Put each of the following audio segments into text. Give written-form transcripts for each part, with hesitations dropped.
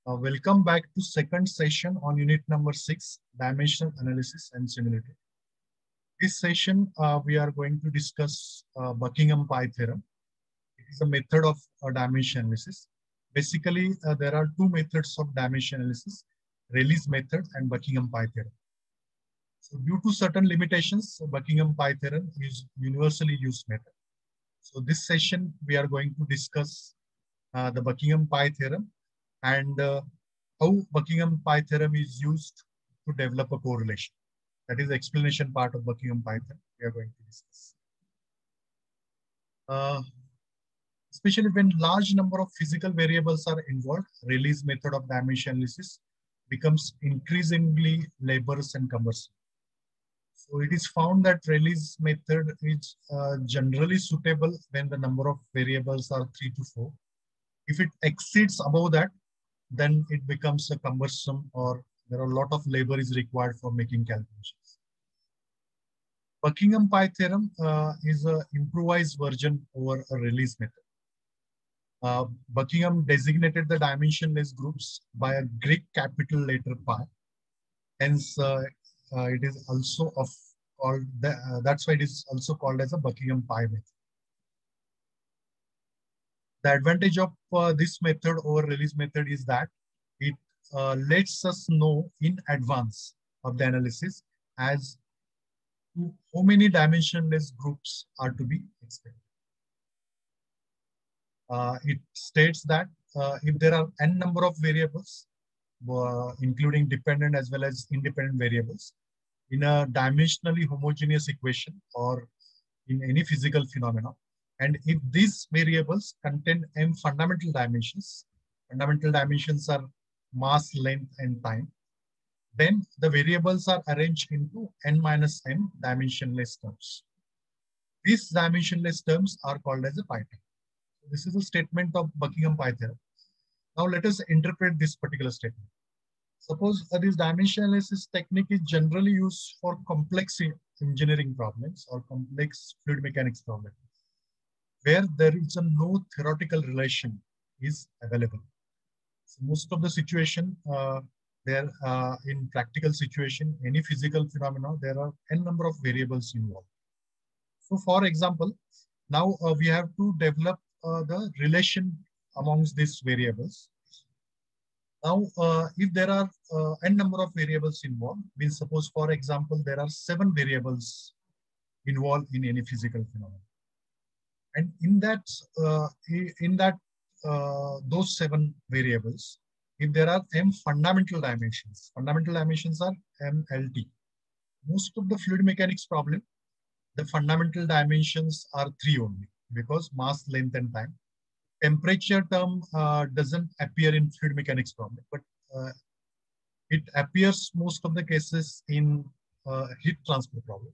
Welcome back to second session on unit number 6, dimensional analysis and similarity. This session, we are going to discuss Buckingham Pi theorem. It is a method of dimension analysis. Basically, there are two methods of dimension analysis, Rayleigh's method and Buckingham Pi theorem. So due to certain limitations, Buckingham Pi theorem is universally used method. So this session, we are going to discuss the Buckingham Pi theorem and how Buckingham Pi theorem is used to develop a correlation. That is the explanation part of Buckingham Pi theorem we are going to discuss. Especially when large number of physical variables are involved, Rayleigh's method of dimension analysis becomes increasingly laborious and cumbersome. So it is found that Rayleigh's method is generally suitable when the number of variables are 3 to 4. If it exceeds above that, then it becomes a cumbersome or there are a lot of labor is required for making calculations. Buckingham Pi theorem is an improvised version over a Rayleigh's method. Buckingham designated the dimensionless groups by a Greek capital letter pi. Hence, it is also called that's why it is also called as a Buckingham Pi method. The advantage of this method over Rayleigh's method is that it lets us know in advance of the analysis as to how many dimensionless groups are to be expected. It states that if there are n number of variables, including dependent as well as independent variables, in a dimensionally homogeneous equation or in any physical phenomena, and if these variables contain m fundamental dimensions are mass, length, and time, then the variables are arranged into n minus m dimensionless terms. These dimensionless terms are called as a pi term. This is a statement of Buckingham Pi theorem. Now let us interpret this particular statement. Suppose this dimension analysis technique is generally used for complex engineering problems or complex fluid mechanics problems, where there is no theoretical relation is available. So most of the situation, in practical situation, any physical phenomena, there are n number of variables involved. So for example, now we have to develop the relation amongst these variables. Now, if there are n number of variables involved, means suppose, for example, there are 7 variables involved in any physical phenomenon, and in that those 7 variables, if there are m fundamental dimensions are MLT. Most of the fluid mechanics problem, the fundamental dimensions are 3 only, because mass, length, and time. Temperature term doesn't appear in fluid mechanics problem, but it appears most of the cases in heat transfer problem.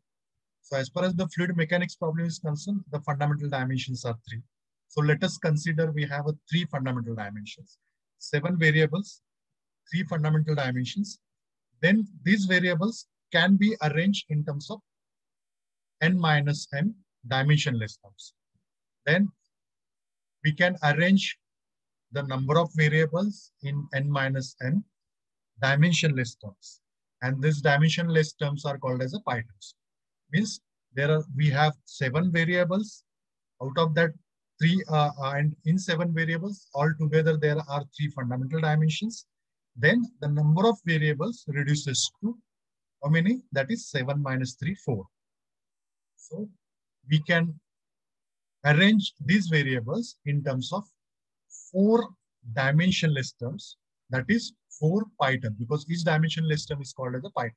So as far as the fluid mechanics problem is concerned, the fundamental dimensions are 3. So let us consider we have 3 fundamental dimensions, 7 variables, 3 fundamental dimensions. Then these variables can be arranged in terms of n minus m dimensionless terms. Then we can arrange the number of variables in n minus m dimensionless terms. And these dimensionless terms are called as a pi terms. Means we have 7 variables. Out of that 3 and in 7 variables altogether there are 3 fundamental dimensions. Then the number of variables reduces to how many? That is 7 minus 3, 4. So we can arrange these variables in terms of 4 dimensionless terms, that is 4 pi terms, because each dimensionless term is called as a pi term.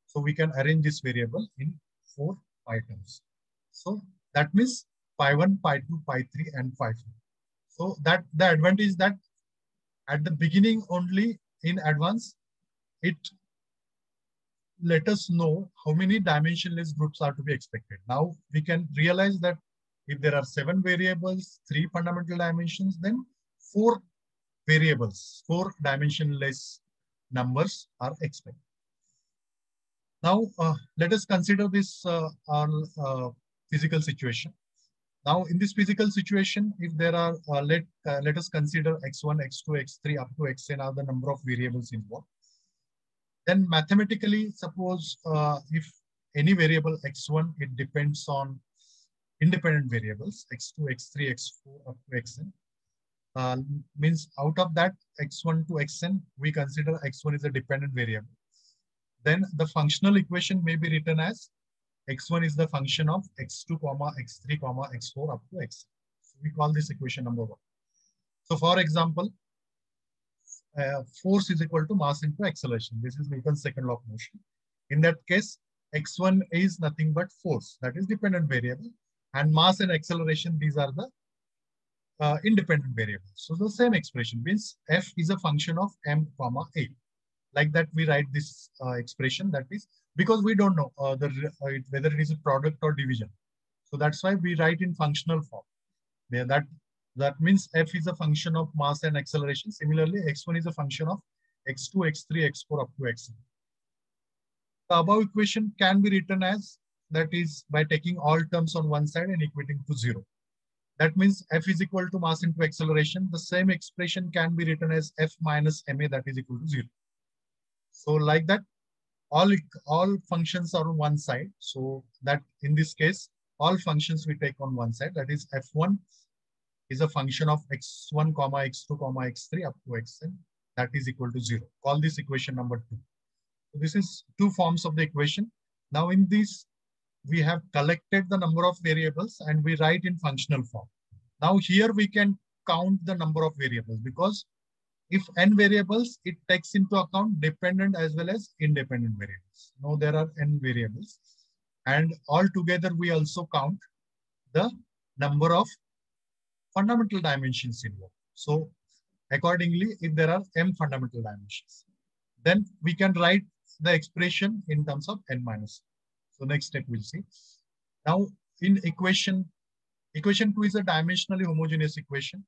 So we can arrange this variable in 4 pi terms. So that means pi 1, pi 2, pi 3, and pi 4. So that the advantage is that at the beginning only in advance, it let us know how many dimensionless groups are to be expected. Now we can realize that if there are 7 variables, 3 fundamental dimensions, then 4 variables, 4 dimensionless numbers are expected. Now let us consider this physical situation. Now, in this physical situation, if there are, let us consider x1, x2, x3 up to xn are the number of variables involved. Then mathematically, suppose if any variable x1, it depends on independent variables, x2, x3, x4 up to xn. Means out of that x1 to xn, we consider x1 is a dependent variable. Then the functional equation may be written as x1 is the function of x2, x3, x4 up to xn. So we call this equation number 1. So for example, force is equal to mass into acceleration. This is Newton's second law of motion. In that case, x1 is nothing but force, that is dependent variable, and mass and acceleration, these are the independent variables. So the same expression means f is a function of m comma a. Like that, we write this expression, that is because we don't know whether it is a product or division. So that's why we write in functional form. That means f is a function of mass and acceleration. Similarly, x1 is a function of x2, x3, x4 up to xn. The above equation can be written as, that is by taking all terms on one side and equating to 0. That means f is equal to mass into acceleration. The same expression can be written as f minus ma, that is equal to 0. So like that, all functions are on one side. So that in this case, all functions we take on one side. That is f1 is a function of x1, x2, x3 up to xn. That is equal to 0. Call this equation number 2. So this is two forms of the equation. Now in this, we have collected the number of variables and we write in functional form. Now here we can count the number of variables, because if n variables, it takes into account dependent as well as independent variables. Now there are n variables, and all together we also count the number of fundamental dimensions involved. So accordingly, if there are m fundamental dimensions, then we can write the expression in terms of n minus. So next step we'll see. Now in equation 2 is a dimensionally homogeneous equation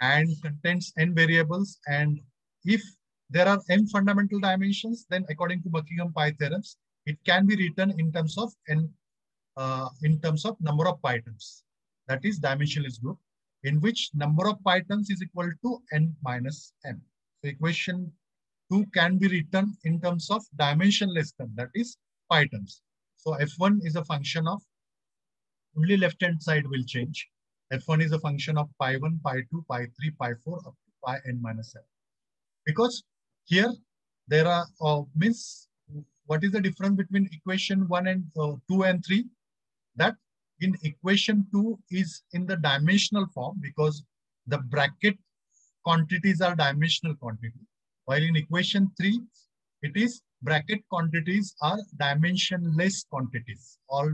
and contains n variables. And if there are m fundamental dimensions, then according to Buckingham pi theorems, it can be written in terms of number of pi terms. That is dimensionless group, in which number of pi terms is equal to n minus m. So equation 2 can be written in terms of dimensionless term, that is pi terms. So f1 is a function of, only left hand side will change. f1 is a function of pi 1, pi 2, pi 3, pi 4 up to pi n minus m. Because here there are means what is the difference between equation 1 and 2 and 3? That in equation 2 is in the dimensional form, because the bracket quantities are dimensional quantity, while in equation 3 it is bracket quantities are dimensionless quantities. All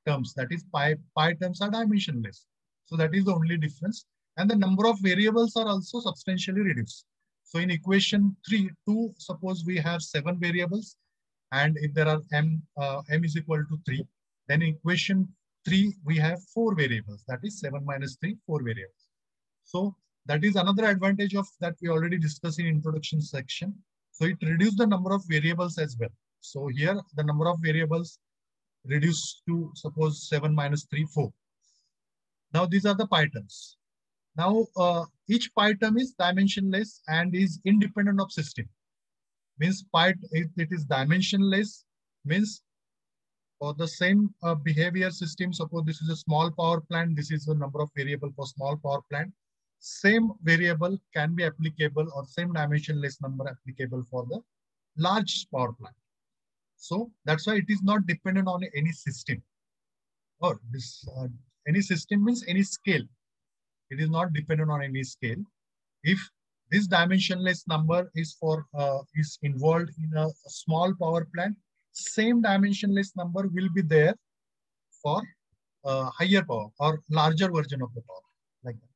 terms, that is pi terms, are dimensionless. So that is the only difference. And the number of variables are also substantially reduced. So in equation 2, suppose we have 7 variables, and if there are m is equal to 3, then in equation 3 we have 4 variables. That is 7 minus 3, 4 variables. So that is another advantage of that we already discussed in introduction section. So it reduced the number of variables as well. So here the number of variables reduced to, suppose 7 minus 3, 4. Now these are the pi terms. Now each pi term is dimensionless and is independent of system. Means if it is dimensionless, means for the same behavior system, suppose this is a small power plant, this is the number of variable for small power plant. Same variable can be applicable, or same dimensionless number applicable for the large power plant. So that's why it is not dependent on any system. Or this any system means any scale. It is not dependent on any scale. If this dimensionless number is involved in a small power plant, same dimensionless number will be there for higher power or larger version of the power, like that.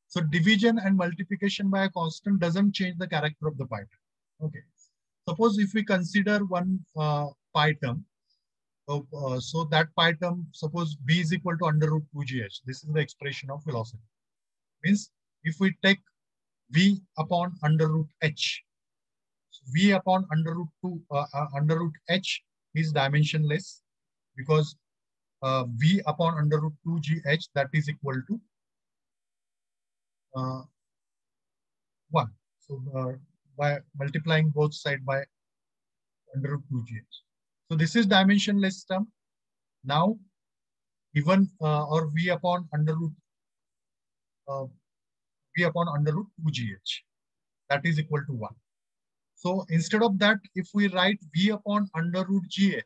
So division and multiplication by a constant doesn't change the character of the pi term. Okay. Suppose if we consider one pi term, so that pi term, suppose b is equal to under root 2gh. This is the expression of velocity. Means if we take v upon under root h, so v upon under root h is dimensionless, because V upon under root 2gh, that is equal to 1. So by multiplying both sides by under root 2gh. So this is dimensionless term. Now even or V upon under root 2gh, that is equal to 1. So instead of that, if we write V upon under root gh,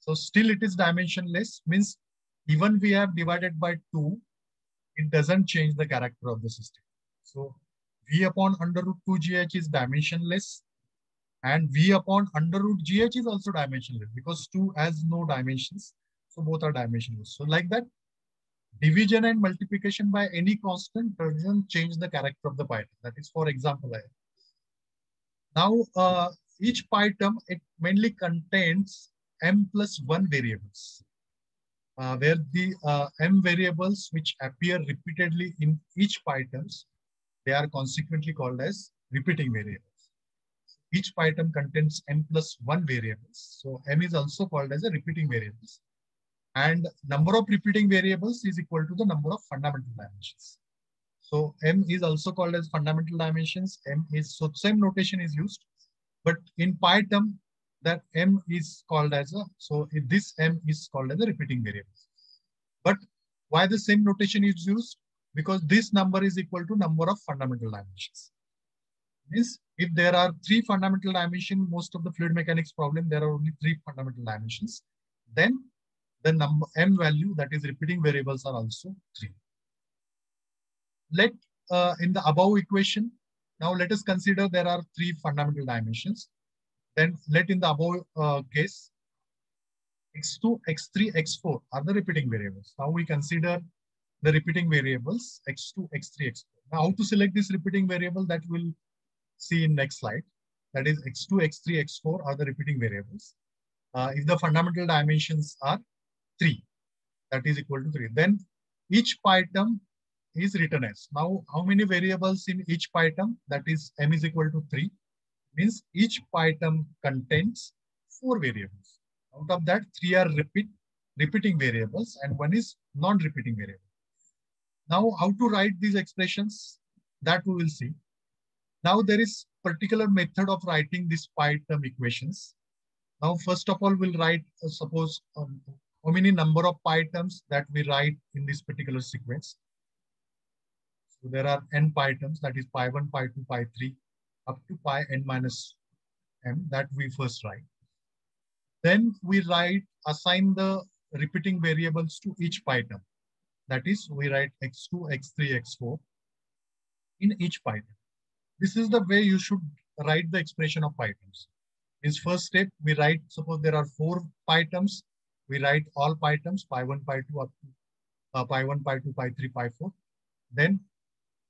so still it is dimensionless, means even we have divided by 2, it doesn't change the character of the system. So V upon under root 2gh is dimensionless, and V upon under root gh is also dimensionless because 2 has no dimensions. So both are dimensionless. So like that, division and multiplication by any constant doesn't change the character of the pi term. That is, for example, now each pi term, it mainly contains m plus 1 variables, where the m variables which appear repeatedly in each pi terms, they are consequently called as repeating variables. Each pi term contains m plus 1 variables. So m is also called as a repeating variables. And number of repeating variables is equal to the number of fundamental dimensions. So m is also called as fundamental dimensions. M is, so same notation is used, but in pi term, that m is called as a, so this m is called as a repeating variable. But why the same notation is used? Because this number is equal to number of fundamental dimensions. Means if there are 3 fundamental dimensions, most of the fluid mechanics problem, there are only 3 fundamental dimensions. Then the number m value, that is repeating variables, are also 3. Let in the above equation, now let us consider there are 3 fundamental dimensions. Then let in the above case, x2, x3, x4 are the repeating variables. Now we consider the repeating variables x2, x3, x4. Now how to select this repeating variable, that we'll see in next slide. That is x2, x3, x4 are the repeating variables. If the fundamental dimensions are 3, that is equal to 3. Then each pi term is written as. Now how many variables in each pi term? That is m is equal to 3. Means each pi term contains 4 variables. Out of that, 3 are repeating variables and 1 is non-repeating variable. Now, how to write these expressions, that we will see. Now, there is particular method of writing these pi term equations. Now, first of all, we'll write, suppose, how many number of pi terms that we write in this particular sequence. So there are n pi terms, that is pi 1, pi 2, pi 3, up to pi n minus m, that we first write. Then we assign the repeating variables to each pi term. That is, we write x2, x3, x4 in each pi term. This is the way you should write the expression of pi terms. In first step, we write, suppose there are 4 pi terms, we write all pi terms, pi 1, pi 2, up to pi 1, pi 2, pi 3, pi 4. Then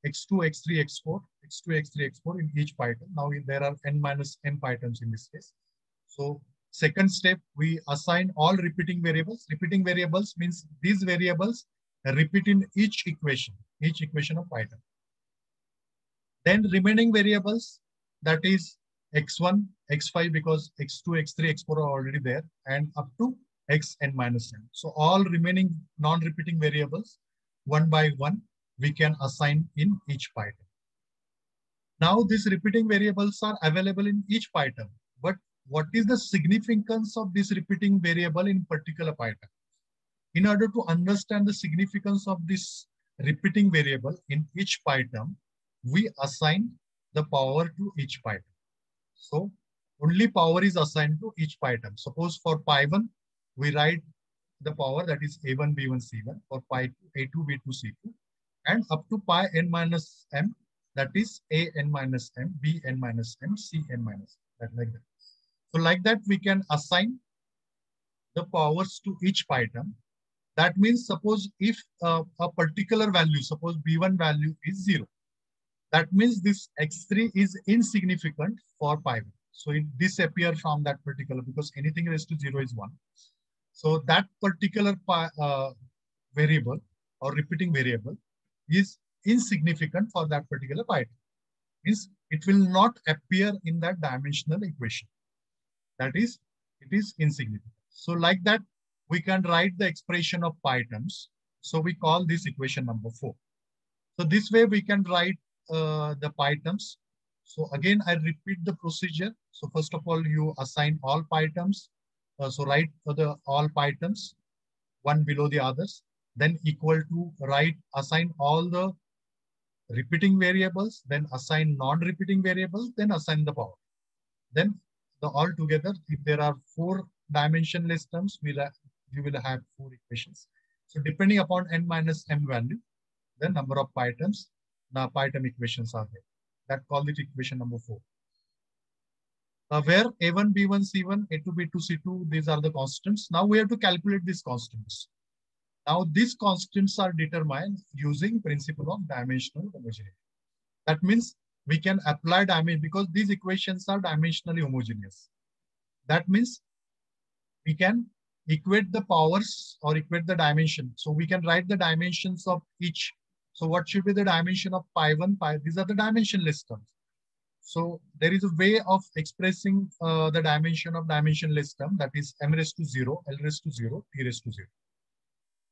x2, x3, x4, x2, x3, x4 in each pi term. Now there are n minus m pi terms in this case. So second step, we assign all repeating variables. Repeating variables means these variables repeat in each equation of pi term. Then remaining variables, that is x1, x5, because x2, x3, x4 are already there, and up to xn minus n. So all remaining non-repeating variables, one by one, we can assign in each pi term. Now these repeating variables are available in each pi term, but what is the significance of this repeating variable in particular pi term? In order to understand the significance of this repeating variable in each pi term, we assign the power to each pi term. So only power is assigned to each pi term. Suppose for pi 1, we write the power, that is a1, b1, c1, for pi 2, a2, b2, c2, and up to pi n minus m, that is a n minus m, b n minus m, c n minus m, like that. So like that, we can assign the powers to each pi term. That means, suppose if a particular value, suppose b1 value is 0, that means this x3 is insignificant for pi 1. So it disappears from that particular, because anything raised to 0 is 1. So that particular variable or repeating variable is insignificant for that particular pi term. Means it will not appear in that dimensional equation. That is, it is insignificant. So like that, we can write the expression of pi terms. So we call this equation number 4. So this way we can write the pi terms. So again, I repeat the procedure. So first of all, you assign all pi terms. So write for the all pi terms, one below the others, then equal to assign all the repeating variables, then assign non-repeating variables, then assign the power. Then the all together, if there are 4 dimensionless terms, you will have 4 equations. So depending upon n minus m value, the number of pi terms, the pi term equations are there. That called it equation number 4. Where a1, b1, c1, a2, b2, c2, these are the constants. Now we have to calculate these constants. Now these constants are determined using principle of dimensional homogeneity. That means we can apply dimension because these equations are dimensionally homogeneous. That means we can equate the powers or equate the dimension. So we can write the dimensions of each. So what should be the dimension of pi 1, pi? These are the dimensionless terms. So there is a way of expressing the dimension of dimensionless term, that is m raised to 0, l raised to 0, t raised to 0.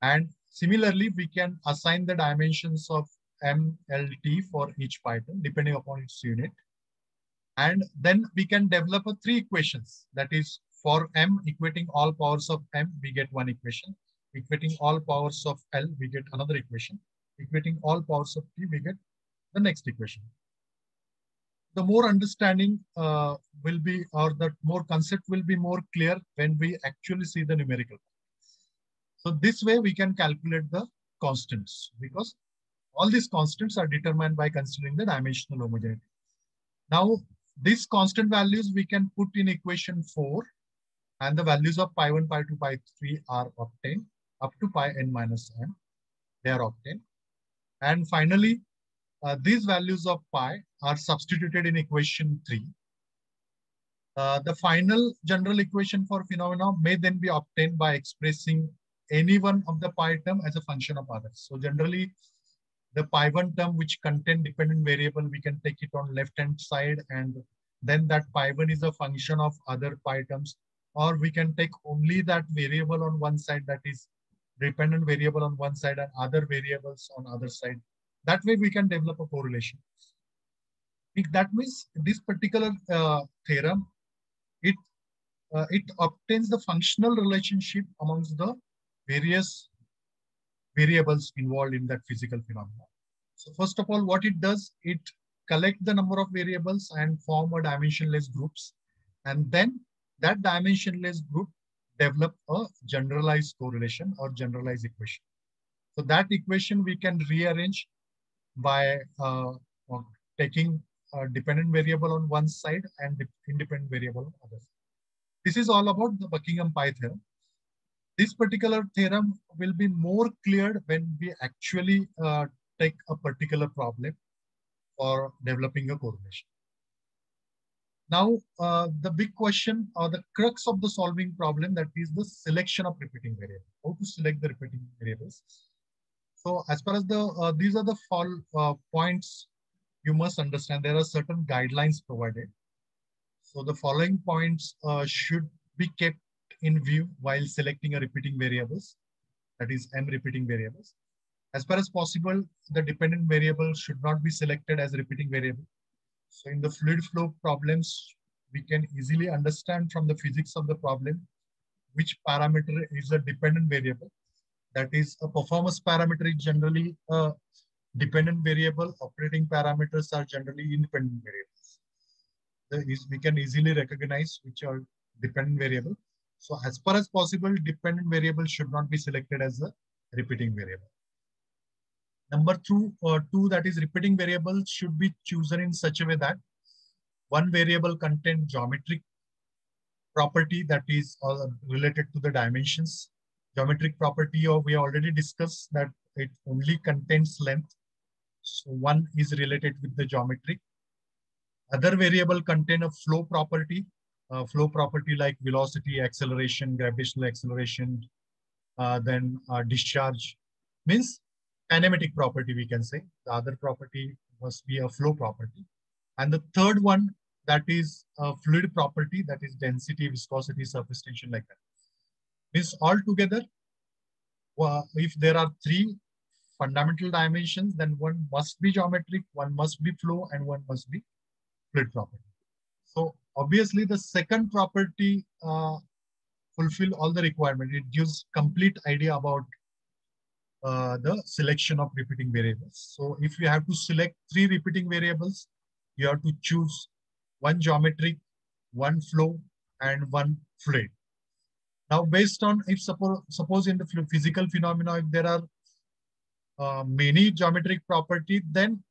And similarly, we can assign the dimensions of m, l, t for each pi term depending upon its unit. And then we can develop 3 equations. That is, for m, equating all powers of m, we get one equation. Equating all powers of l, we get another equation. Equating all powers of t, we get the next equation. The more understanding will be, or the more concept will be more clear when we actually see the numerical. So this way we can calculate the constants because all these constants are determined by considering the dimensional homogeneity. Now, these constant values we can put in equation 4 and the values of pi 1, pi 2, pi 3 are obtained up to pi n minus m. They are obtained. And finally, these values of pi are substituted in equation 3. The final general equation for phenomena may then be obtained by expressing any one of the pi term as a function of others. So generally, the pi 1 term which contain dependent variable, we can take it on left-hand side, and then that pi 1 is a function of other pi terms, or we can take only that variable on one side, that is dependent variable on one side and other variables on other side. That way we can develop a correlation. That means this particular theorem, it obtains the functional relationship amongst the various variables involved in that physical phenomenon. So first of all, what it does, it collect the number of variables and form a dimensionless groups. And then that dimensionless group develop a generalized correlation or generalized equation. So that equation we can rearrange by taking a dependent variable on one side and the independent variable on the other side. This is all about the Buckingham-Pi theorem. This particular theorem will be more clear when we actually take a particular problem for developing a correlation. Now, the big question or the crux of the solving problem, that is the selection of repeating variables. How to select the repeating variables. So as far as the, these are the points you must understand. There are certain guidelines provided. So the following points should be kept in view while selecting a repeating variables, that is m repeating variables. As far as possible, the dependent variable should not be selected as a repeating variable. So in the fluid flow problems, we can easily understand from the physics of the problem which parameter is a dependent variable. That is, a performance parameter is generally a dependent variable. Operating parameters are generally independent variables. We can easily recognize which are dependent variable. So as far as possible, dependent variable should not be selected as a repeating variable. Number two, that is repeating variables should be chosen in such a way that one variable contain geometric property that is related to the dimensions. Geometric property, or we already discussed that it only contains length. So one is related with the geometry. Other variable contain a flow property like velocity, acceleration, gravitational acceleration, then discharge, means kinematic property, we can say. The other property must be a flow property. And the third one, that is a fluid property, that is density, viscosity, surface tension, like that. Means altogether, if there are three fundamental dimensions, then one must be geometric, one must be flow, and one must be fluid property. So obviously, the second property fulfill all the requirement. It gives complete idea about the selection of repeating variables. So if you have to select three repeating variables, you have to choose one geometric, one flow, and one fluid. Now, based on if suppose in the physical phenomena, if there are many geometric property, then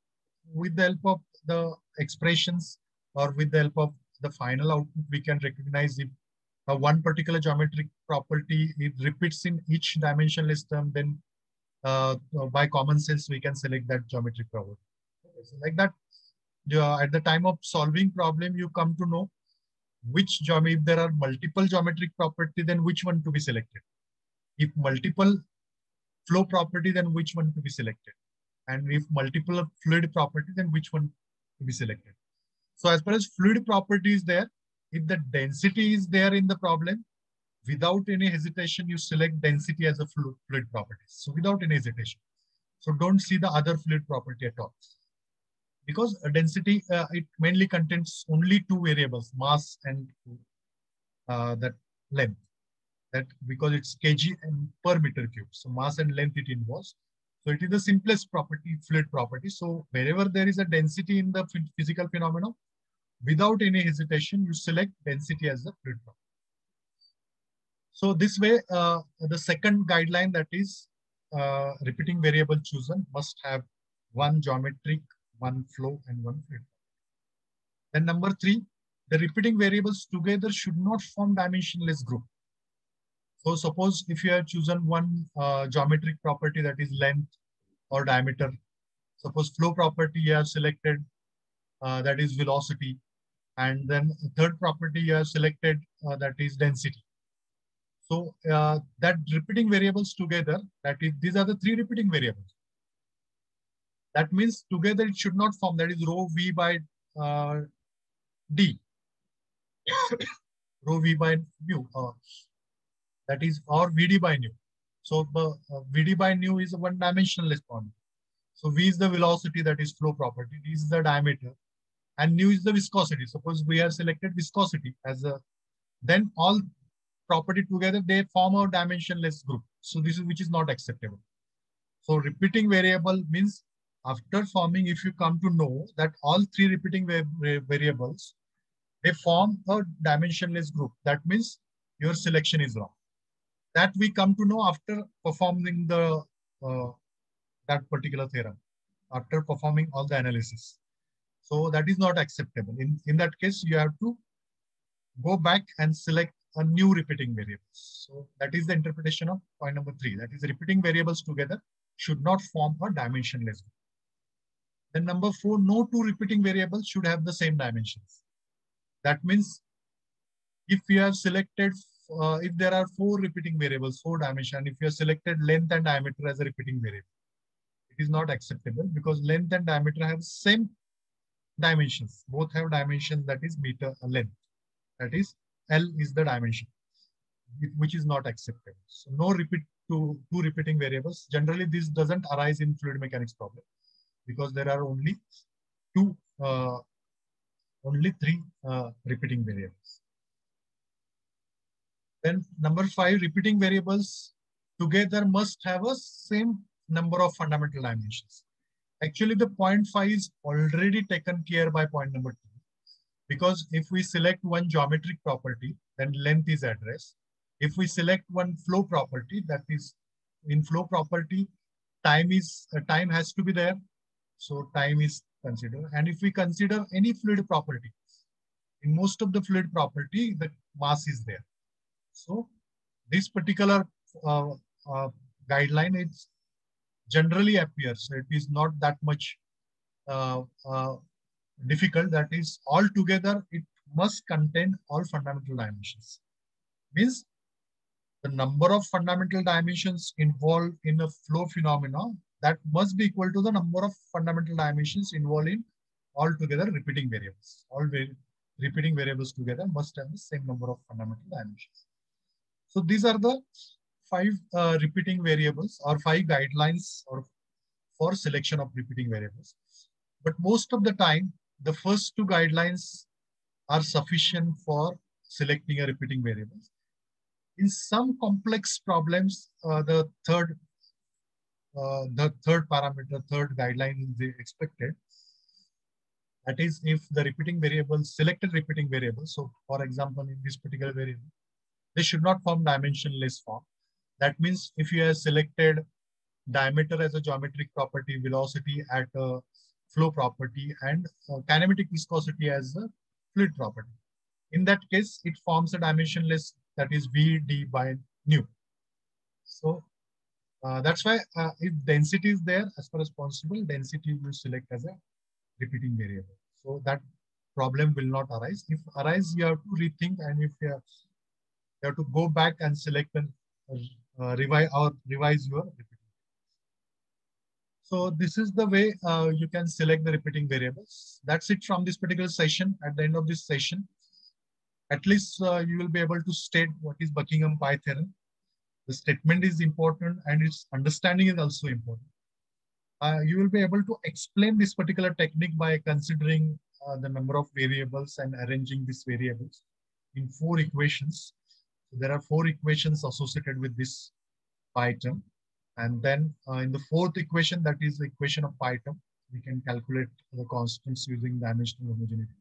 with the help of the expressions or with the help of the final output, we can recognize if one particular geometric property it repeats in each dimensionless term, then by common sense we can select that geometric property. Okay, so like that, at the time of solving problem, you come to know which geometry. If there are multiple geometric property, then which one to be selected. If multiple flow property, then which one to be selected. And if multiple fluid property, then which one to be selected. So as far as fluid property is there, if the density is there in the problem, without any hesitation, you select density as a fluid property. So without any hesitation. So don't see the other fluid property at all. Because density, it mainly contains only two variables, mass and that length. That because it's kg and per meter cube. So mass and length it involves. So it is the simplest property, fluid property. So wherever there is a density in the physical phenomenon, without any hesitation, you select density as the fluid property. So this way, the second guideline, that is repeating variable chosen, must have one geometric, one flow, and one fluid. Then number three, the repeating variables together should not form dimensionless group. So suppose if you have chosen one geometric property, that is length or diameter. Suppose flow property you have selected, that is velocity. And then third property you have selected, that is density. So that repeating variables together, that is, these are the three repeating variables. That means together it should not form, that is rho v by d, rho v by mu, that is, or vd by nu. So vd by nu is a one dimensionless quantity. So v is the velocity, that is flow property, d is the diameter, and nu is the viscosity. Suppose we have selected viscosity as a, then all property together, they form a dimensionless group. So this is which is not acceptable. So repeating variable means after forming, if you come to know that all three repeating variables, they form a dimensionless group. That means your selection is wrong. That we come to know after performing the that particular theorem, after performing all the analysis. So that is not acceptable. In that case, you have to go back and select a new repeating variables. So that is the interpretation of point number three. That is, repeating variables together should not form a dimensionless group. Then number four, no two repeating variables should have the same dimensions. That means if you have selected, if there are four repeating variables, four dimension, if you have selected length and diameter as a repeating variable, it is not acceptable because length and diameter have same dimensions. Both have dimension, that is meter length. That is L is the dimension, which is not acceptable. So no two repeating variables. Generally, this doesn't arise in fluid mechanics problem because there are only three repeating variables. Then number five, repeating variables together must have a same number of fundamental dimensions. Actually, the point 5 is already taken care by point number 2. Because if we select one geometric property, then length is addressed. If we select one flow property, that is, in flow property, time has to be there. So time is considered. And if we consider any fluid property, in most of the fluid property, the mass is there. So this particular guideline is generally appears. So it is not that much difficult. That is, altogether it must contain all fundamental dimensions. Means the number of fundamental dimensions involved in a flow phenomena, that must be equal to the number of fundamental dimensions involved in altogether repeating variables. All repeating variables together must have the same number of fundamental dimensions. So these are the 5 repeating variables or 5 guidelines or for selection of repeating variables. But most of the time, the first 2 guidelines are sufficient for selecting a repeating variable. In some complex problems, the third parameter, third guideline is expected. That is, if the repeating variable, selected repeating variable, so for example, in this particular variable, they should not form dimensionless form. That means if you have selected diameter as a geometric property, velocity at a flow property, and kinematic viscosity as a fluid property. In that case, it forms a dimensionless, that is VD by nu. So that's why if density is there, as far as possible, density will select as a repeating variable. So that problem will not arise. If arise, you have to rethink, and if you have to go back and select and revise your repeating. So this is the way you can select the repeating variables. That's it from this particular session. At the end of this session, at least you will be able to state what is Buckingham Pi theorem. The statement is important and its understanding is also important. You will be able to explain this particular technique by considering the number of variables and arranging these variables in 4 equations. So there are 4 equations associated with this pi term. And then in the 4th equation, that is the equation of pi term, we can calculate the constants using dimensional homogeneity.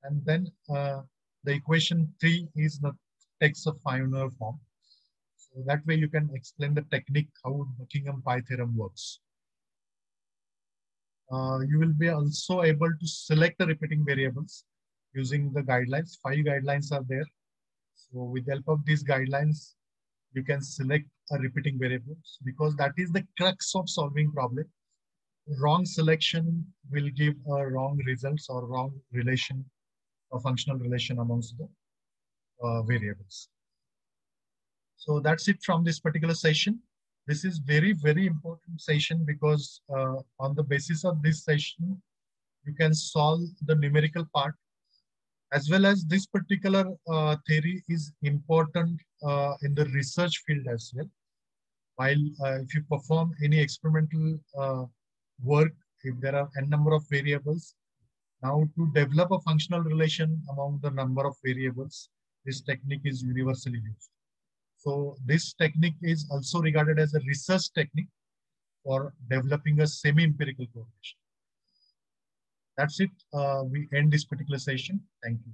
And then the equation 3 is the text of Fioneer form. So that way you can explain the technique, how Buckingham Pi theorem works. You will be also able to select the repeating variables using the guidelines. 5 guidelines are there. So with the help of these guidelines, you can select a repeating variables because that is the crux of solving problem. Wrong selection will give a wrong results or wrong relation, a functional relation amongst the variables. So that's it from this particular session. This is very, very important session because on the basis of this session, you can solve the numerical part as well as this particular theory is important in the research field as well. While if you perform any experimental work, if there are n number of variables, now to develop a functional relation among the number of variables, this technique is universally used. So this technique is also regarded as a research technique for developing a semi-empirical correlation. That's it. We end this particular session. Thank you.